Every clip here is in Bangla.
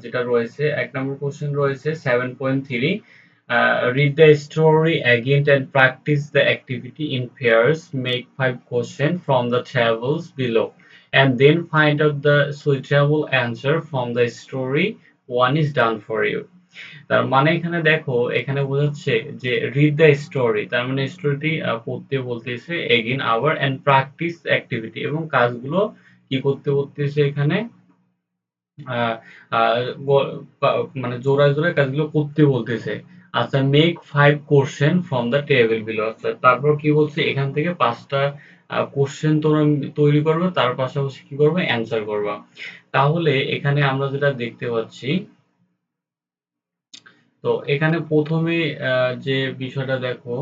যেটা রয়েছে 1 নম্বর কোশ্চেন রয়েছে 7.3 read the story again and practice the activity in pairs. Make 5 questions from the tables below and then find out the suitable answer from the story. One is done for you. তার মানে এখানে দেখো এখানে বোঝাচ্ছে যে রিড দ্য স্টোরি, তার মানে স্টোরিটি পড়তে বলতেছে এগেইন আবার এন্ড প্র্যাকটিস অ্যাক্টিভিটি, এবং কাজগুলো কি করতে বলতেছে এখানে আহ, আহ, মানে জোড়ায় জোড়ায় কাজগুলো করতে বলতেছে। আচ্ছা, make 5 question from the table below. আচ্ছা, তারপর কি বলছে এখান থেকে 5টা কোশ্চেন তোমরা তৈরি করবে, তার পাশাপাশি কি করবে অ্যান্সার করবা। তাহলে এখানে আমরা যেটা দেখতে পাচ্ছি, তো এখানে প্রথমে যে বিষয়টা দেখো,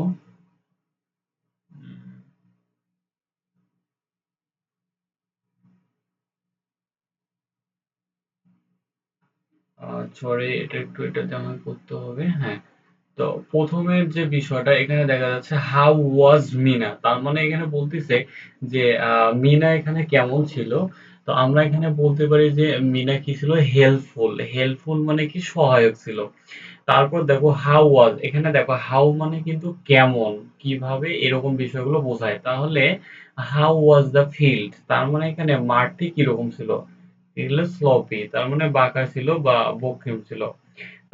সরি এটা একটু এটাতে আমাকে করতে হবে, হ্যাঁ। তো প্রথমের যে বিষয়টা এখানে দেখা যাচ্ছে হাউ ওয়াজ মিনা, তার মানে এখানে বলতেছে যে মিনা এখানে কেমন ছিল। তো আমরা এখানে বলতে পারি যে মিনা কি ছিল, হেল্পফুল। হেল্পফুল মানে কি সহায়ক ছিল। তারপর দেখো হাউ ওয়াজ, এখানে দেখো হাউ মানে কিন্তু কেমন, কিভাবে, এরকম বিষয়গুলো বোঝায়। তাহলে হাউ ওয়াজ দ্য ফিল্ড, তার মানে এখানে মাঠটি কিরকম ছিল, এগুলো স্লোপি, তার মানে বাঁকা ছিল বা বক্রম ছিল।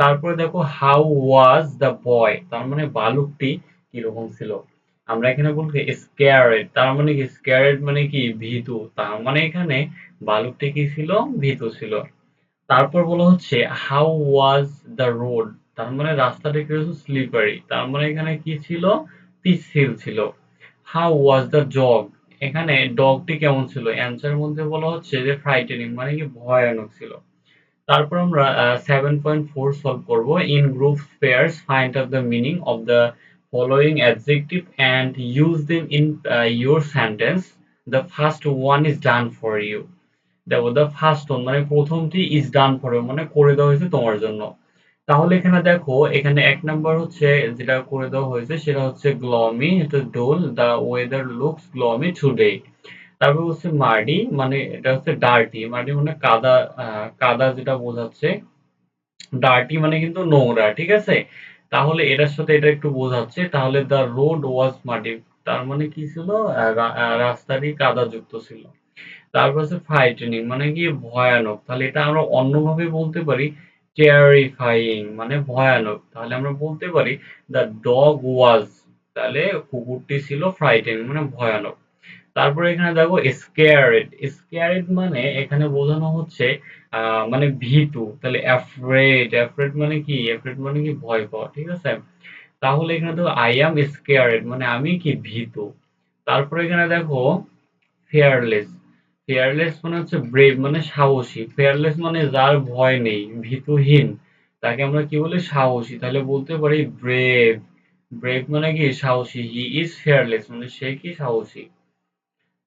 তারপরে দেখো হাউ ওয়াজ দ্য বয়, তার মানে বালকটি কিরকম ছিল। আমরা এখানে বলছি স্ক্যারেড, তার মানে কি স্ক্যারেড মানে কি ভীতু, তার মানে এখানে বালকটি কি ছিল, ভীতু ছিল। তারপর বলা হচ্ছে হাউ ওয়াজ দ্য রোড, তার মানে রাস্তাটা কি স্লিপারি, তার মানে এখানে কি ছিল, পিচ্ছিল ছিল। হাউ ওয়াজ দ্য ডগ, এখানে ডগটি কেমন ছিল, অ্যান্সারের মধ্যে বলা হচ্ছে যে ফ্রাইটেনিং মানে কি ভয়ানক ছিল। তারপর আমরা 7.4 সলভ করব। In group pairs find out the meaning of the following adjective and use them in your sentence. The first one is done for you. দেখো দ্য ফার্স্ট ওয়ান মানে প্রথমটি ইজ ডান ফর ইউ মানে করে দেওয়া হয়েছে তোমার জন্য। তাহলে এখানে দেখো এখানে 1 নাম্বার হচ্ছে যেটা করে দেওয়া হয়েছে সেটা হচ্ছে গ্লমি, এটা ডোল, দ্য ওয়েদার লুকস গ্লমি টুডে। তারপর হচ্ছে মার্ডি, মানে এটা হচ্ছে ডার্টি, মার্ডি মানে কাদা, কাদা যেটা বোঝাচ্ছে। ডার্টি মানে কিন্তু নোংরা, ঠিক আছে। তাহলে এটার সাথে এটা একটু বোঝাচ্ছে। তাহলে দ্য রোড ওয়াজ মাডি, তার মানে কি ছিল, রাস্তাটি কাদাযুক্ত ছিল। তারপর হচ্ছে ফ্রাইটেনিং মানে কি ভয়ানক, তাহলে এটা আমরা অন্যভাবে বলতে পারি টেরিফাইং মানে ভয়ানক। তাহলে আমরা বলতে পারি দ্য ডগ ওয়াজ, তাহলে কুকুরটি ছিল ফ্রাইটেনিং মানে ভয়ানক। তারপরে এখানে দেখো স্কেয়ারেড, স্কেয়ারেড মানে এখানে বোঝানো হচ্ছে মানে ভীতু। তাহলে অ্যাফ্রেড, অ্যাফ্রেড মানে কি, অ্যাফ্রেড মানে কি ভয় পাওয়া, ঠিক আছে। তাহলে এখানে দেখো আই অ্যাম স্কেয়ারেড মানে আমি কি ভীতু। তারপরে এখানে দেখো ফিয়ারলেস, ফিয়ারলেস মানে হচ্ছে ব্রেভ মানে সাহসী। ফিয়ারলেস মানে যার ভয় নেই, ভীতুহীন, তাকে আমরা কি বলি, সাহসী। তাহলে বলতে পারি ব্রেভ, ব্রেভ মানে কি সাহসী। হি ইজ ফিয়ারলেস মানে সে কি সাহসী।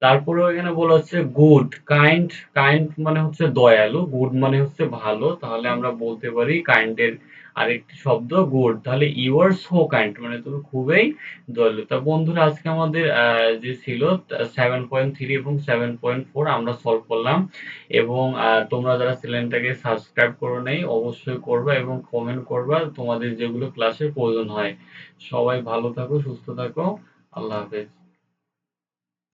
তারপরেও এখানে বলা হচ্ছে গুড, কাইন্ড, কাইন্ড মানে হচ্ছে দয়ালু, গুড মানে হচ্ছে ভালো। তাহলে আমরা বলতে পারি কাইন্ড এর আরেকটি শব্দ গুড। তাহলে ইউ আর সো কাইন্ড মানে তুমি খুবই দয়ালু। তা বন্ধুরা আজকে আমাদের যে ছিল 7.3 এবং 7.4 আমরা সলভ করলাম। এবং তোমরা যারা চ্যানেলটাকে সাবস্ক্রাইব করো নাই অবশ্যই করবা এবং কমেন্ট করবা তোমাদের যেগুলো ক্লাসের প্রয়োজন হয়। সবাই ভালো থাকো, সুস্থ থাকো, আল্লাহ হাফেজ।